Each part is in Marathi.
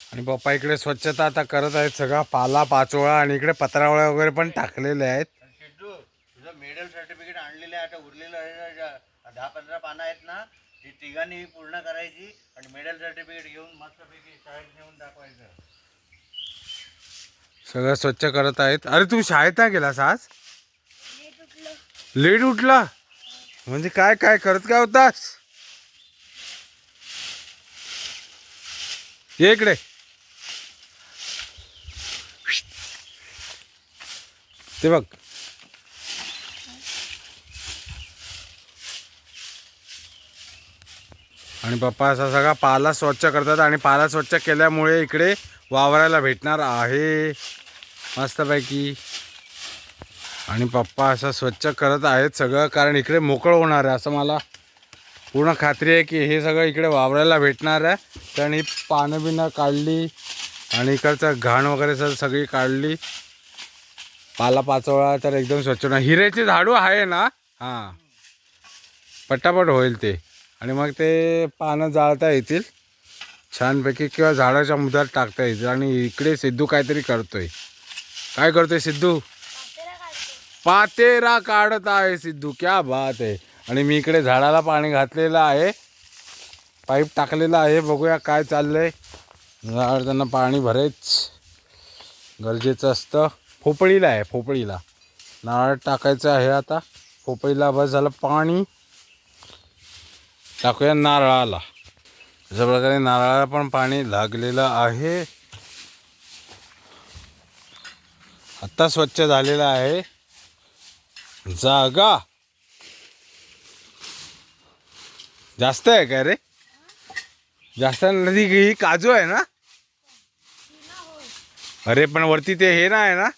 आणि पप्पा इकडे स्वच्छता आता करत आहेत, सगळा पाला पाचोळा आणि इकडे पत्रावळ्या वगैरे पण टाकलेले आहेत. सिद्धू तुझं मेडल सर्टिफिकेट आणलेलं आहे, आता उरलेलं 10-15 पानं आहेत ना, ती तिघांनी पूर्ण करायची आणि मेडल सर्टिफिकेट घेऊन मस्तपैकी शाळेत नेऊन दाखवायचं. सगळं स्वच्छ करत आहेत. अरे तू शाळेत नाही गेलास आज? लेट उठला म्हणजे काय काय करत काय होतास? ये इकडे. ते बघ आणि पप्पा असा सगळा पाला स्वच्छ करतात आणि पाला स्वच्छ केल्यामुळे इकडे वावरायला भेटणार आहे मस्तपैकी. आणि पप्पा असं स्वच्छ करत आहेत सगळं, कारण इकडे मोकळं होणार आहे असं मला पूर्ण खात्री आहे की हे सगळं इकडे वावरायला भेटणार आहे. कारण ही पानं बिनं काढली आणि इकडचं घाण वगैरे सगळी काढली, पाला पाचोळा तर एकदम स्वच्छ ना. हिऱ्याची झाडू आहे ना, हां पटापट होईल ते. आणि मग ते पानं जाळता येतील छानपैकी किंवा झाडाच्या मुद्द्यात टाकता येतील. आणि इकडे सिद्धू काहीतरी करतोय. काय करतोय सिद्धू? पातेरा काढत आहे सिद्धू, क्या बात आहे. आणि मी इकडे झाडाला पाणी घातलेलं आहे, पाईप टाकलेला आहे. बघूया काय चाललंय. झाड त्यांना पाणी भरेच गरजेचं असतं. पोपळीला आहे, पोपळीला नारळ टाकायचं आहे. आता पोपळीला बस झालं पाणी, टाकूया नारळाला. अशा प्रकारे नारळाला पण पाणी लागलेलं आहे. आत्ता स्वच्छ झालेलं आहे जागा. जास्त आहे काय रे? जास्त नदी ही काजू आहे ना? अरे पण वरती ते हे ना आहे ना?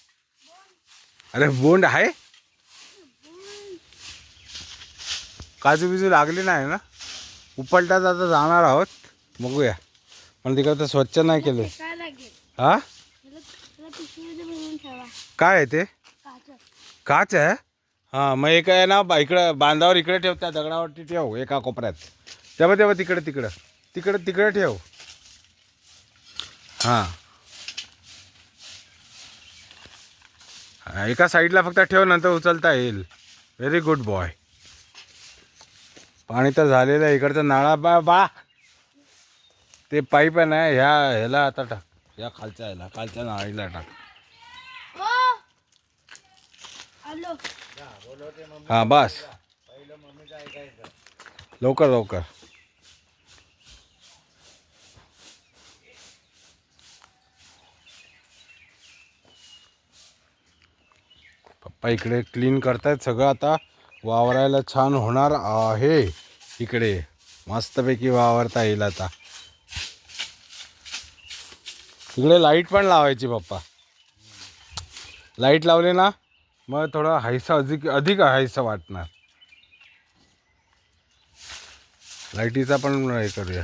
अरे बोंड आहे, काजू बिजू लागले नाही ना? उपलटात आता जाणार आहोत, बघूया. पण तिकडे तर स्वच्छ नाही केले. हा काय आहे ते? काच आहे. हां मग एक आहे ना इकडं बांधावर इकडे ठेव, त्या दगडावरती ठेव एका कोपऱ्यात. तेव्हा तेव्हा तिकडे तिकडं तिकडे तिकडे ठेव. हां एका साईडला फक्त ठेव, नंतर उचलता येईल. Very good boy. पाणी तर झालेलं आहे इकडचं. नाळा बा ते पाईप आहे ना, ह्याला आता टाक, या खालच्या नाळीला टाक. हां बस लवकर लवकर. पप्पा इकडे क्लीन करतायत सगळं. आता वावरायला छान होणार आहे. इकडे मस्तपैकी वावरता येईल आता. इकडे लाईट पण लावायची पप्पा. लाईट लावली ना मग थोडं हायसा अधिक हायसा वाटणार. लाईटीचा पण हे करूया.